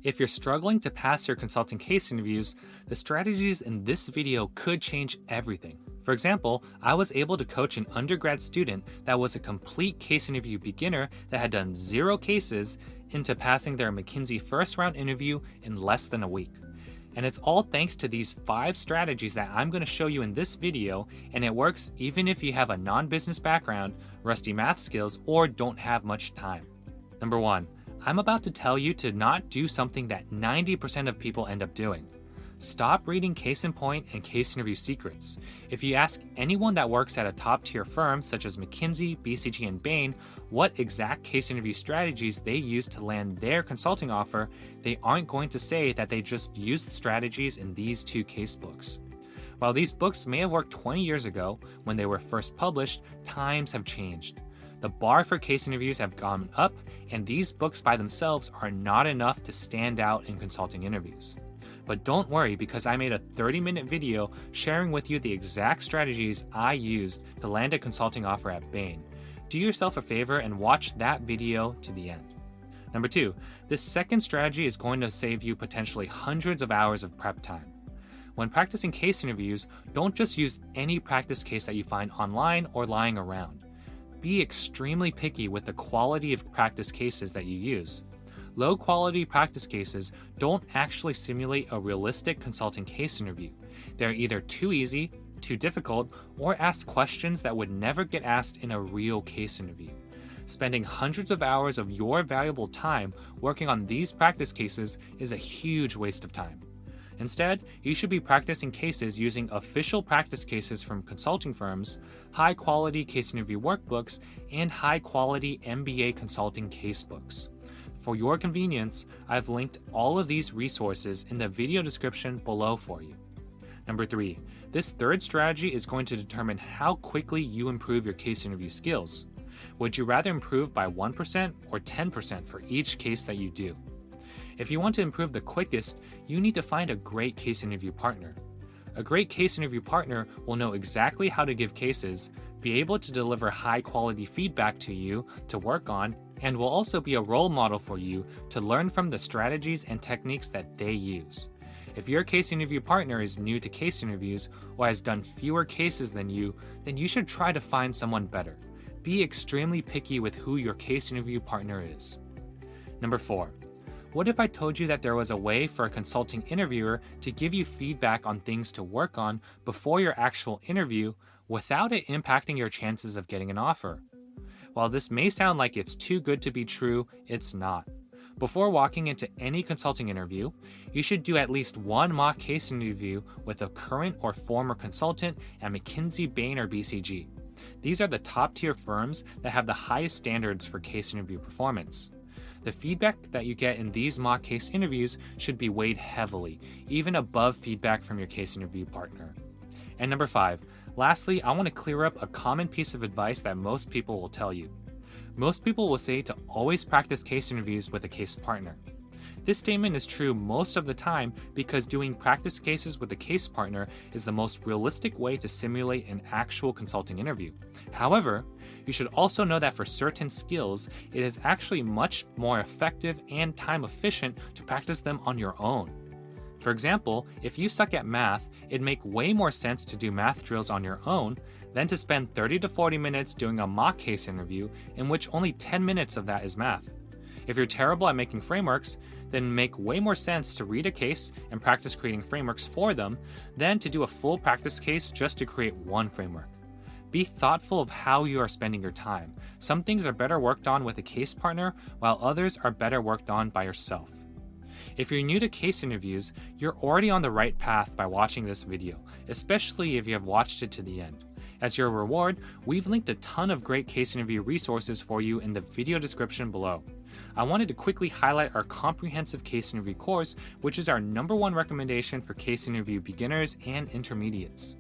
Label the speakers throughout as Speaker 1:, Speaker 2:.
Speaker 1: If you're struggling to pass your consulting case interviews, the strategies in this video could change everything. For example, I was able to coach an undergrad student that was a complete case interview beginner that had done 0 cases into passing their McKinsey first round interview in less than a week. And it's all thanks to these 5 strategies that I'm going to show you in this video, and it works even if you have a non-business background, rusty math skills, or don't have much time. Number 1, I'm about to tell you to not do something that 90% of people end up doing. Stop reading Case in Point and Case Interview Secrets. If you ask anyone that works at a top-tier firm such as McKinsey, BCG, and Bain what exact case interview strategies they use to land their consulting offer, they aren't going to say that they just used strategies in these 2 case books. While these books may have worked 20 years ago when they were first published, times have changed. The bar for case interviews have gone up, and these books by themselves are not enough to stand out in consulting interviews. But don't worry, because I made a 30-minute video sharing with you the exact strategies I used to land a consulting offer at Bain. Do yourself a favor and watch that video to the end. Number 2, this second strategy is going to save you potentially hundreds of hours of prep time. When practicing case interviews, don't just use any practice case that you find online or lying around. Be extremely picky with the quality of practice cases that you use. Low-quality practice cases don't actually simulate a realistic consulting case interview. They're either too easy, too difficult, or ask questions that would never get asked in a real case interview. Spending hundreds of hours of your valuable time working on these practice cases is a huge waste of time. Instead, you should be practicing cases using official practice cases from consulting firms, high-quality case interview workbooks, and high-quality MBA consulting casebooks. For your convenience, I've linked all of these resources in the video description below for you. Number 3, this third strategy is going to determine how quickly you improve your case interview skills. Would you rather improve by 1% or 10% for each case that you do? If you want to improve the quickest, you need to find a great case interview partner. A great case interview partner will know exactly how to give cases, be able to deliver high-quality feedback to you to work on, and will also be a role model for you to learn from the strategies and techniques that they use. If your case interview partner is new to case interviews or has done fewer cases than you, then you should try to find someone better. Be extremely picky with who your case interview partner is. Number 4, what if I told you that there was a way for a consulting interviewer to give you feedback on things to work on before your actual interview without it impacting your chances of getting an offer? While this may sound like it's too good to be true, it's not. Before walking into any consulting interview, you should do at least 1 mock case interview with a current or former consultant at McKinsey, Bain, or BCG. These are the top-tier firms that have the highest standards for case interview performance. The feedback that you get in these mock case interviews should be weighed heavily, even above feedback from your case interview partner. And number 5, lastly, I want to clear up a common piece of advice that most people will tell you. Most people will say to always practice case interviews with a case partner. This statement is true most of the time because doing practice cases with a case partner is the most realistic way to simulate an actual consulting interview. However, you should also know that for certain skills, it is actually much more effective and time efficient to practice them on your own. For example, if you suck at math, it'd make way more sense to do math drills on your own than to spend 30 to 40 minutes doing a mock case interview in which only 10 minutes of that is math. If you're terrible at making frameworks, then make way more sense to read a case and practice creating frameworks for them than to do a full practice case just to create one framework. Be thoughtful of how you are spending your time. Some things are better worked on with a case partner, while others are better worked on by yourself. If you're new to case interviews, you're already on the right path by watching this video, especially if you have watched it to the end. As your reward, we've linked a ton of great case interview resources for you in the video description below. I wanted to quickly highlight our comprehensive case interview course, which is our #1 recommendation for case interview beginners and intermediates.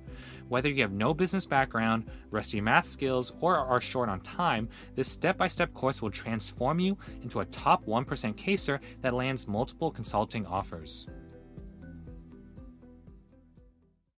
Speaker 1: Whether you have no business background, rusty math skills, or are short on time, this step-by-step course will transform you into a top 1% caser that lands multiple consulting offers.